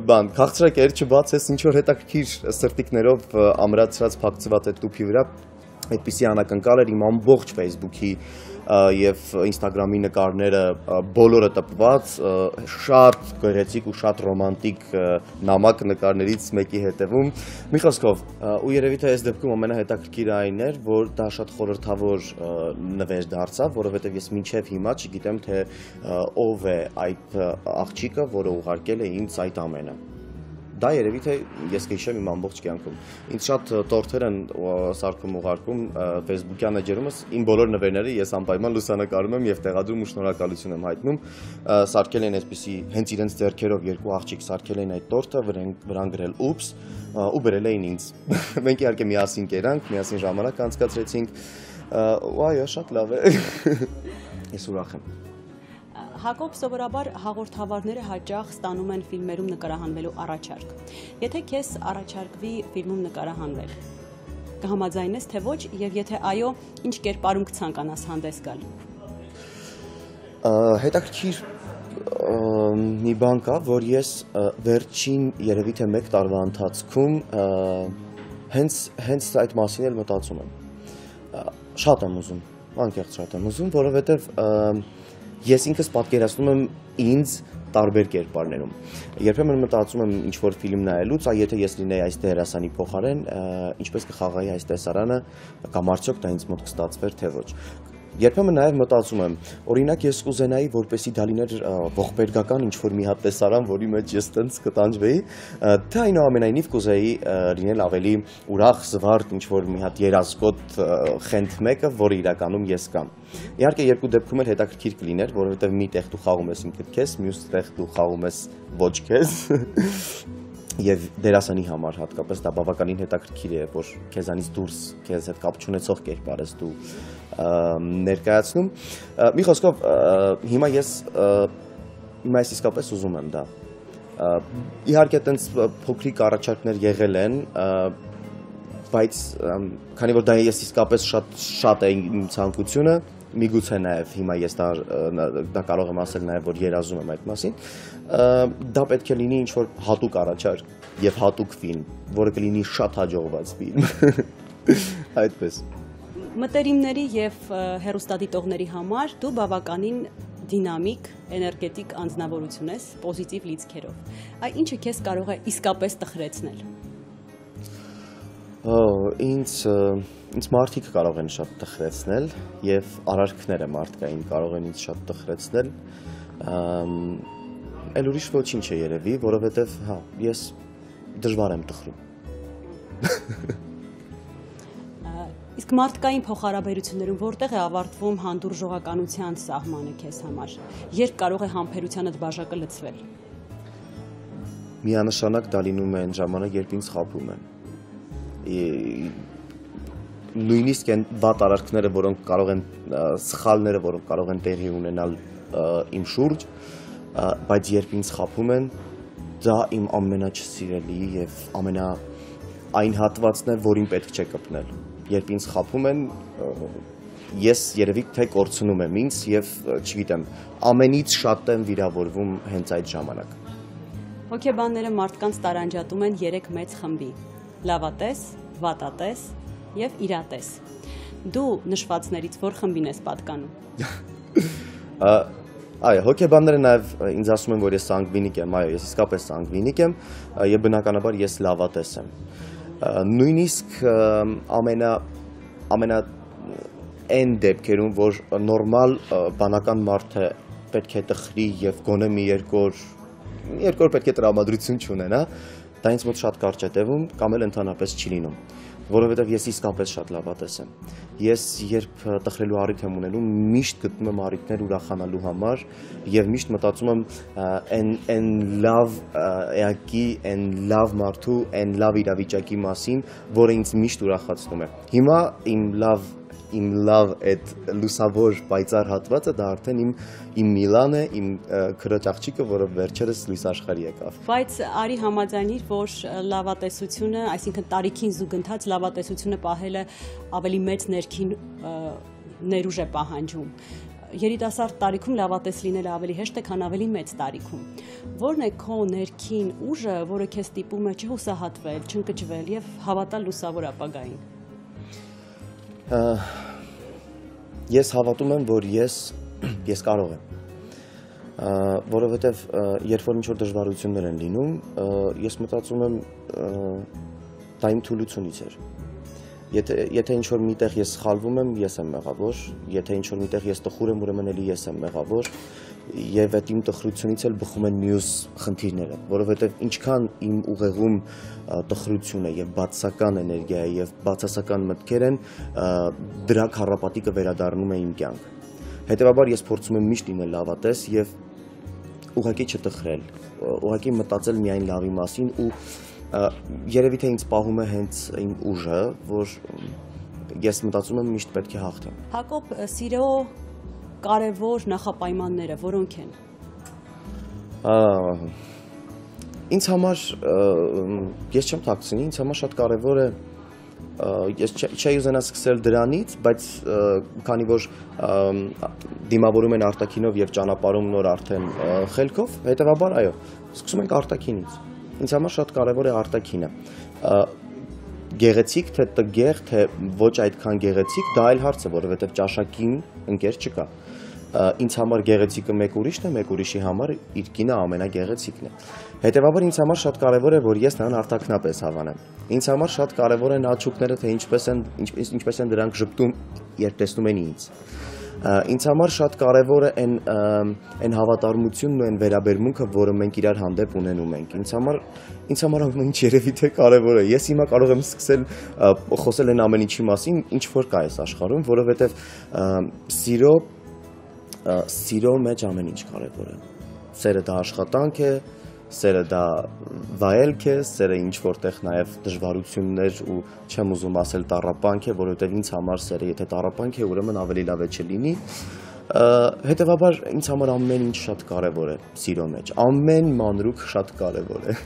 [SPEAKER 6] բան, քաղցրակեր չբացես, ինչ-որ հետաքրքիր սրտիկներով ամրացրած փակցված այդ տուփի վրա, այդպիսի անակնկալ էր իմ ամբողջ Facebook-ի և Instagram-ի նկարները բոլորը տպված, շատ գեղեցիկ ու շատ ռոմանտիկ նամակ նկարներից մեկի հետևում, մի խոսքով, ու երևի թե այս դեպքում ամենահետաքրքիրը այն էր, որ դա շատ խորհրդավոր նվեր դարձավ, որովհետև ես մինչև հիմա չգիտեմ, թե ով է այդ աղջիկը, որը ուղարկել է ինձ այդ ամենը։ Դա երևի թե ես կհիշեմ իմ ամբողջ կյանքում։ Ինձ շատ տորթեր են սարքում ուղարկում Facebook-յան էջերումս, իմ բոլոր նվերները ես անպայման լուսանկարում եմ և տեղադրում ու շնորհակալություն եմ հայտնում։ Սարքել են այսպիսի հենց իրենց ձեռքերով երկու աղջիկ սարքել էին այդ տորթը, վրան գրել ուպս ու բերել էին ինձ։ Մենք իհարկե միասին կերանք, միասին ժամանակ անցկացրեցինք, ու այո, շատ լավ է։ Ես ուրախ եմ։
[SPEAKER 2] Հակոբ, սովորաբար հաղորդավարները հաճախ ստանում են ֆիլմերում նկարահանվելու առաջարկ։ Եթե քեզ առաջարկվի ֆիլմում նկարահանվել, կհամաձայնես թե ոչ, և եթե այո, ինչ կերպարում կցանկանաս հանդես գալ։
[SPEAKER 6] Հետաքրքիր մի բան կա, որ ես վերջին երևի թե 1 տարվա ընթացքում հենց այդ մասին էլ մտածում եմ։ Շատ եմ ուզում, անկեղծ շատ եմ ուզում, որովհետև ես ինքս պատկերացնում եմ ինձ տարբեր կերպարներում։ Երբեմն մտածում եմ ինչ-որ ֆիլմ նայելուց, եթե ես լինեի այս դերասանի փոխարեն, ինչպես կխաղայի այս տեսարանը, կամ արդյոք դա ինձ մոտ կստացվեր, թե ոչ։ Երբեմն նաև մտածում եմ, օրինակ ես կուզենայի, որպեսզի դա լիներ ողբերգական ինչ-որ մի հատ տեսարան, որի մեջ ես տենց կտանջվեի, թե այնուամենայնիվ կուզեի լինել ավելի ուրախ, զվարթ, ինչ-որ մի հատ երազկոտ խենթ մեկը, որը իրականում ես կամ։ Իհարկե երկու դեպքում էլ հետաքրքիր կլիներ, որովհետև մի տեղ դու խաղում ես ինքդ քեզ, մյուս տեղ դու խաղում ես ոչ քեզ։ Եվ դերասանի համար հատկապես դա բավականին հետաքրքիր է, որ քեզանից դուրս քեզ հետ կապ չունեցող կերպար ես դու ներկայացնում։ Մի խոսքով հիմա ես իսկապես ուզում եմ դա։ Իհարկե տենց փոքրիկ առաջարկներ եղել են, բայց քանի որ դա ես իսկապես շատ է իմ ցանկությունը, միգուցե նաև հիմա ես դա կարող եմ ասել նաև, որ երազում եմ այդ մասին, դա պետք է լինի ինչ-որ հատուկ առաջարկ և հատուկ ֆիլմ, որը կլինի շատ հաջողված ֆիլմ, այդպես։
[SPEAKER 2] Մտերիմների և հեռուստադիտողների համար դու բավականին դինամիկ, էներգետիկ անձնավորություն ես, պոզիտիվ լիցքերով։ Այ ինչը քեզ կարող է իսկապես տխրեցնել։
[SPEAKER 6] Ինձ մարդիկ կարող են շատ տխրեցնել եւ արարքները մարդկային կարող են ինձ շատ տխրեցնել։ Էլ ուրիշ ոչինչ է երևի, որովհետեւ ես դժվար եմ տխրում։
[SPEAKER 2] Իսկ մարդկային փոխհարաբերություններում որտեղ է ավարտվում հանդուրժողականության սահմանը քեզ համար։ Երբ կարող է համբերությանդ բաժակը լցվել։
[SPEAKER 6] Միանշանակ դա լինում է այն ժամանակ, երբ ինձ խաբում են։ Նույնիսկ այն վատ արարքները, որոնք կարող են սխալները, որոնք կարող են տեղի ունենալ իմ շուրջ, բայց երբ ինձ խաբում են, դա իմ ամենաչսիրելի եւ այն հատվածն է, որին պետք չէ կպնել։ Երբ ինձ խաբում են, ես երևի թե կորցնում եմ ինձ եւ չգիտեմ, ամենից շատ եմ վիրավորվում հենց այդ ժամանակ։
[SPEAKER 2] Հոգեբանները մարդկանց տարանջատում են 3 մեծ խմբի՝ լավատես, վատատես եւ իրատես։ Դու նշվածներից որ խմբին ես պատկանում։
[SPEAKER 6] Այո, հոգեբանները նաեւ ինձ ասում են, որ ես սանգվինիկ եմ, այո, ես իսկապես սանգվինիկ եմ եւ բնականաբար ես լավատես եմ։ Նույնիսկ ամենա այն դեպքերում, որ նորմալ բանական մարդը պետք է տխրի եւ գոնե մի երկու օր պետք է տրամադրություն չունենա, դա ինձ մոտ շատ կարճ է տևում կամ էլ ընդհանրապես չի լինում, որովհետեւ ես իսկապես շատ լավատես եմ։ Ես երբ տխրելու առիթ եմ ունենում, միշտ գտնում եմ առիթներ ուրախանալու համար եւ միշտ մտածում եմ այն լավ էակի, այն լավ մարդու, այն լավ իրավիճակի մասին, որը ինձ միշտ ուրախացնում է։ Հիմա իմ լավ այդ լուսավոր պայծառ հատվածը դա արդեն իմ Միլան է, իմ քրոջ աղջիկը, որը վերջերս լույս աշխարհի եկավ։
[SPEAKER 2] Բայց արի համաձայնիր, որ լավատեսությունը, այսինքն տարիքին զուգընթաց լավատեսությունը պահելը ավելի մեծ ներքին ներուժ է պահանջում։ Երիտասարդ տարիքում լավատես լինելը ավելի հեշտ է, քան ավելի մեծ տարիքում։ Որն է քո ներքին ուժը, որը քեզ ստիպում է չհուսահատվել, չընկճվել եւ հավատալ լուսավոր ապագային։
[SPEAKER 6] Ես հավատում եմ, որ ես կարող եմ, որովհետև երբ որ ինչ-որ դժվարություններ են լինում, ես մտածում եմ դա իմ թուլությունից էր։ Եթե ինչ-որ միտեղ ես սխալվում եմ, ես եմ մեղավոր, եթե ինչ-որ միտեղ ես տխուր եմ, ուրեմն էլի ես եմ մեղավոր, եւ այդ իմ տխրությունից էլ բխում են մյուս խնդիրները, որովհետեւ ինչքան իմ ուղեղում տխրություն է եւ բացասական էներգիա է եւ բացասական մտքեր են, դրա քառապատիկը վերադառնում է իմ կյանք։ Հետեւաբար ես փորձում եմ միշտ լինել լավատես եւ ուղղակի չտխրել, ուղղակի մտածել միայն լավի մասին ու երևի թե ինձ պահում է հենց իմ ուժը, որ ես մտածում եմ միշտ պետք է հաղթեմ։
[SPEAKER 2] Հակոբ, սիրո կարևոր նախապայմանները որոնք են։
[SPEAKER 6] Ինձ համար ես չեմ թաքցնի, ինձ համար շատ կարևոր է ես չէի ուզենա սկսել դրանից, բայց քանի որ դիմավորում են արտաքինով եւ ճանապարհում նոր արդեն խելքով, հետեւաբար այո, սկսում ենք արտաքինից։ Ինձ համար շատ կարևոր է արտաքինը։ Գեղեցիկ թե տգեղ, թե ոչ այդքան գեղեցիկ, դա այլ հարց է, որովհետև ճաշակին ընկեր չկա։ Ինձ համար գեղեցիկը մեկ ուրիշն է, մեկ ուրիշի համար իր կինը ամենագեղեցիկն է։ Հետևաբար ինձ համար շատ կարևոր է, որ ես նրան արտաքնապես հավանեմ։ Ինձ համար շատ կարևոր են աչուկները, թե ինչպես են դրանք ժպտում, երբ տեսնում են ինձ։ Ինձ համար շատ կարևոր է այն հավատարմությունն ու այն վերաբերմունքը, որը մենք իրար հանդեպ ունենում ենք։ Ինձ համար ամեն ինչ երևի թե կարևոր է։ Ես հիմա կարող եմ սկսել խոսել այն ամեն ինչի մասին, ինչ որ կա այս աշխարհում, որովհետև սիրո մեջ ամեն ինչ կարևոր է։ Սերը դա աշխատանք է, սերը դա վայելք է, սերը ինչ որտեղ նաև դժվարություններ ու չեմ ուզում ասել տառապանք է, որովհետև ինձ համար սերը եթե տառապանք է, ուրեմն ավելի լավ է չլինի։ Հետևաբար ինձ համար ամեն ինչ շատ կարևոր է սիրո մեջ, ամեն մանրուք շատ կարևոր է։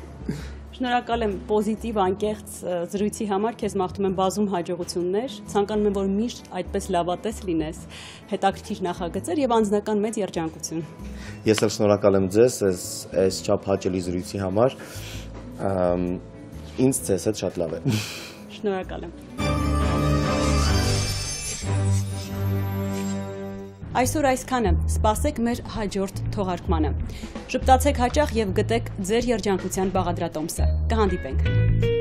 [SPEAKER 2] Շնորհակալ եմ պոզիտիվ անկեղծ զրույցի համար, քեզ մաղթում եմ բազում հաջողություններ, ցանկանում եմ, որ միշտ այդպես լավատես լինես, հետաքրքիր նախագծեր եւ անձնական մեծ երջանկություն։
[SPEAKER 6] Ես էլ շնորհակալ եմ ձեզ այս չափ հաճելի զրույցի համար, ինձ ձեզ հետ շատ լավ է։
[SPEAKER 2] Շնորհակալ եմ։ Այսօր այսքանը, սպասեք մեր հաջորդ թողարկմանը։ Ժպտացեք հաճախ և գտեք ձեր երջանկության բաղադրատոմսը։ Կհանդիպենք։